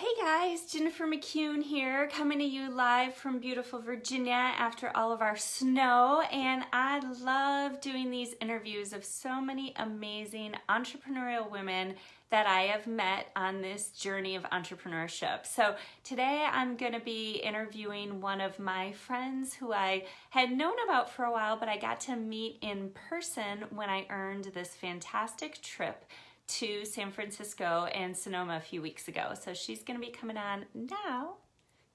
Hey guys, Jennifer McCune here, coming to you live from beautiful Virginia after all of our snow. And I love doing these interviews of so many amazing entrepreneurial women that I have met on this journey of entrepreneurship. So today I'm going to be interviewing one of my friends who I had known about for a while, but I got to meet in person when I earned this fantastic trip to San Francisco and Sonoma a few weeks ago. So she's going to be coming on now.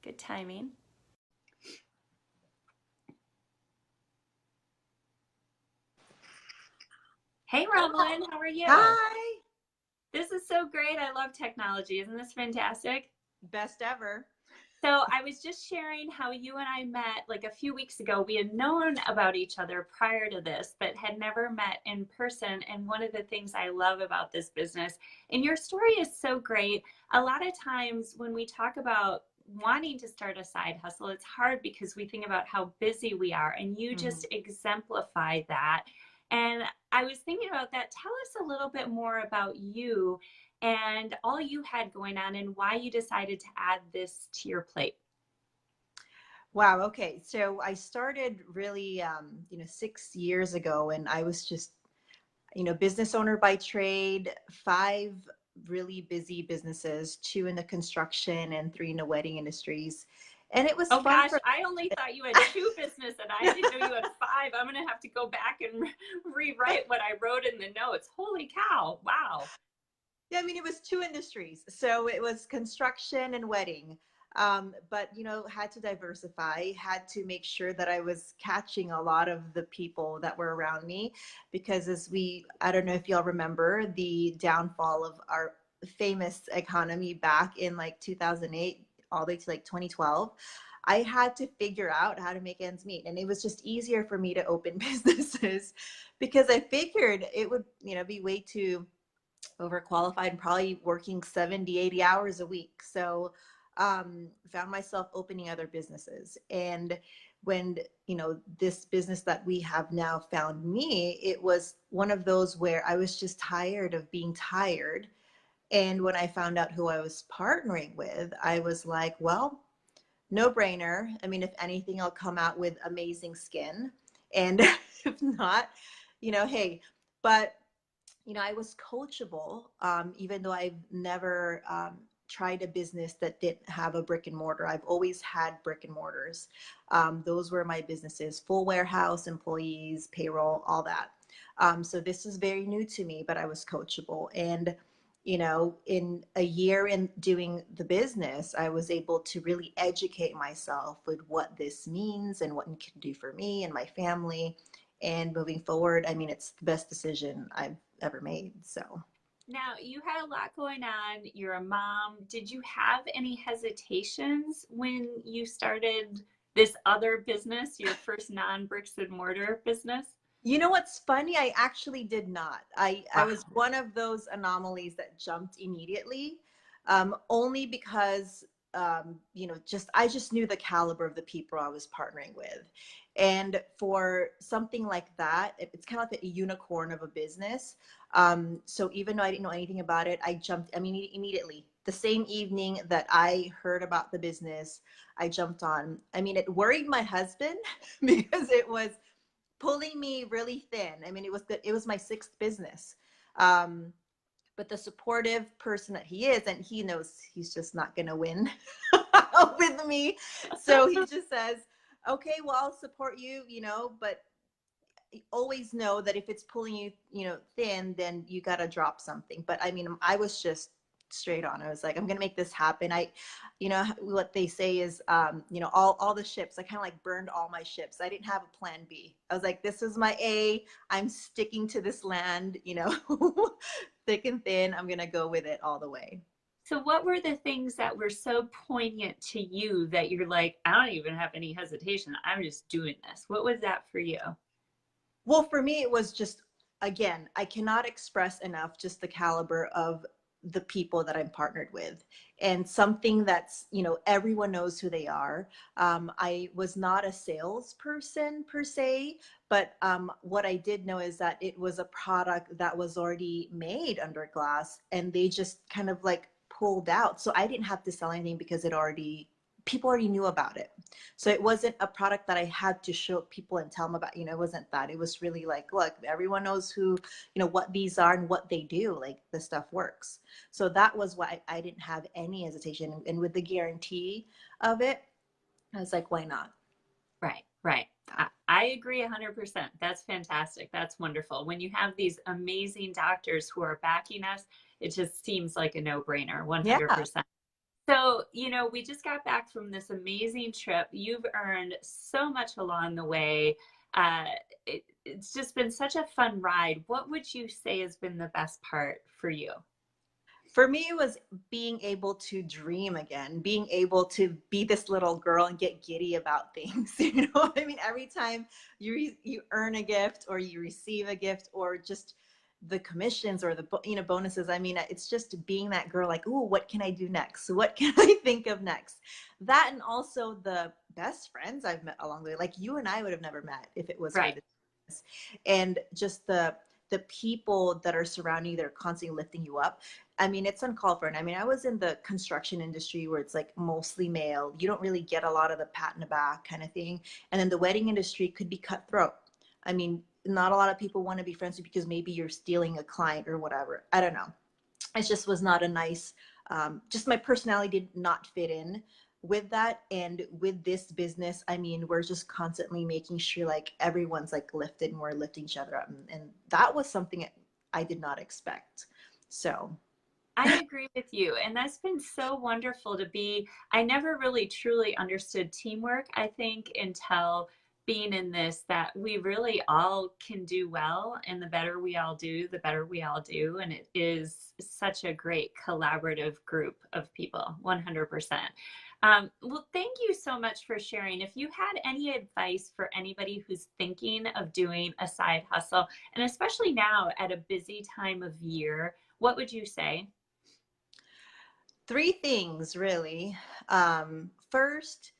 Good timing. Hey, Romelyn, how are you? Hi, This is so great. I love technology. Isn't this fantastic? best ever. So I was just sharing how you and I met like a few weeks ago. We had known about each other prior to this, but had never met in person. And one of the things I love about this business, and your story is so great. A lot of times when we talk about wanting to start a side hustle, it's hard because we think about how busy we are, and you Mhm. just exemplify that. And I was thinking about that. Tell us a little bit more about you and all you had going on and why you decided to add this to your plate. Wow. Okay. So I started really, 6 years ago, and I was just, business owner by trade, five really busy businesses, two in the construction and three in the wedding industries. And it was Oh fun gosh, for I only thought you had two business and I didn't know you had five. I'm going to have to go back and rewrite what I wrote in the notes. Holy cow. Wow. Yeah, I mean, it was two industries. So it was construction and wedding. But, had to diversify, had to make sure that I was catching a lot of the people that were around me. Because I don't know if y'all remember the downfall of our famous economy back in like 2008, all the way to like 2012. I had to figure out how to make ends meet. And it was just easier for me to open businesses because I figured it would, be way too overqualified and probably working 70, 80 hours a week. So found myself opening other businesses. And when, this business that we have now found me, it was one of those where I was just tired of being tired. And when I found out who I was partnering with, I was like, well, no brainer. I mean, if anything, I'll come out with amazing skin. And if not, hey, but I was coachable, even though I've never tried a business that didn't have a brick and mortar. I've always had brick and mortars. Those were my businesses, full warehouse, employees, payroll, all that. So this is very new to me, but I was coachable. And, in a year in doing the business, I was able to really educate myself with what this means and what it can do for me and my family. And moving forward, I mean, it's the best decision I've ever made. So, Now, you had a lot going on. You're a mom. Did you have any hesitations when you started this other business, your first non bricks and mortar business? what's funny? I actually did not. I was Wow. one of those anomalies that jumped immediately, only because, I just knew the caliber of the people I was partnering with. And for something like that, it's kind of like a unicorn of a business. So even though I didn't know anything about it, I jumped, I mean, immediately. The same evening that I heard about the business, I jumped on. I mean, it worried my husband because it was pulling me really thin. I mean, it was my sixth business. Um, but the supportive person that he is, and he knows he's just not going to win with me. So he just says, okay, well, I'll support you, but always know that if it's pulling you, thin, then you got to drop something. But I mean, I was just straight on. I was like, I'm going to make this happen. What they say is, all the ships, I kind of like burned all my ships. I didn't have a plan B. I was like, this is my A. I'm sticking to this land, thick and thin. I'm going to go with it all the way. So, what were the things that were so poignant to you that you're like, I don't even have any hesitation. I'm just doing this? What was that for you? Well, for me, it was just, again, I cannot express enough just the caliber of the people that I'm partnered with, and something that's, everyone knows who they are. I was not a salesperson per se, but what I did know is that it was a product that was already made under glass, and they just kind of like pulled out. So I didn't have to sell anything because people already knew about it. So it wasn't a product that I had to show people and tell them about, it wasn't that. It was really like, look, everyone knows what these are and what they do. Like, the stuff works. So that was why I didn't have any hesitation. And with the guarantee of it, I was like, why not? Right, right. I agree 100%. That's fantastic. That's wonderful. When you have these amazing doctors who are backing us, it just seems like a no-brainer, Yeah. 100%. So, we just got back from this amazing trip. You've earned so much along the way. Uh, it's just been such a fun ride. What would you say has been the best part for you? For me, it was being able to dream again, being able to be this little girl and get giddy about things. You know what I mean? Every time you earn a gift or you receive a gift or just the commissions or the bonuses. I mean, it's just being that girl like, ooh, what can I do next? What can I think of next? That, and also the best friends I've met along the way. Like, you and I would have never met if it was for Right. this. And just the people that are surrounding you that are constantly lifting you up. I mean, it's uncalled for. And I mean, I was in the construction industry where it's like mostly male. You don't really get a lot of the pat in the back kind of thing. And then the wedding industry could be cutthroat. I mean, not a lot of people want to be friends with you because maybe you're stealing a client or whatever. I don't know. It just was not a nice, just my personality did not fit in with that. And with this business, I mean, we're just constantly making sure like everyone's like lifted and we're lifting each other up. And that was something I did not expect. So I agree with you. And that's been so wonderful to be. I never really truly understood teamwork, I think, until being in this, that we really all can do well. And the better we all do, the better we all do. And it is such a great collaborative group of people, 100%. Well, thank you so much for sharing. If you had any advice for anybody who's thinking of doing a side hustle, and especially now at a busy time of year, what would you say? three things really. First,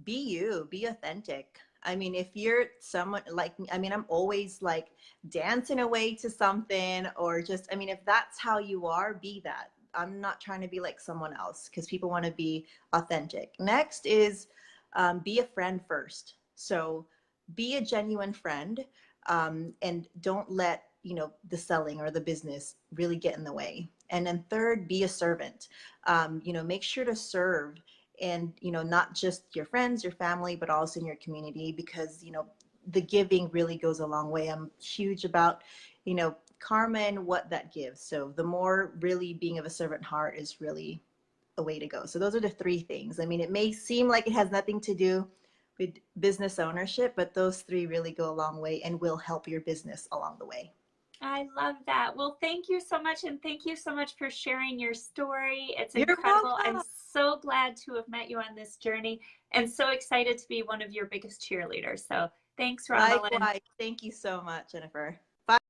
be you, be authentic. I mean, if you're someone like me, I mean, I'm always like dancing away to something, or just, I mean, if that's how you are, be that. I'm not trying to be like someone else because people want to be authentic. Next is be a friend first. So be a genuine friend, and don't let, the selling or the business really get in the way. And then third, be a servant. Make sure to serve, and not just your friends, your family, but also in your community, because the giving really goes a long way. I'm huge about karma and what that gives. So the more really being of a servant heart is really a way to go. So those are the three things. I mean, it may seem like it has nothing to do with business ownership, but those three really go a long way and will help your business along the way. I love that. Well, thank you so much. And thank you so much for sharing your story. It's You're incredible. I'm welcome. so glad to have met you on this journey and so excited to be one of your biggest cheerleaders. So thanks, Romelyn. Likewise. Thank you so much, Jennifer.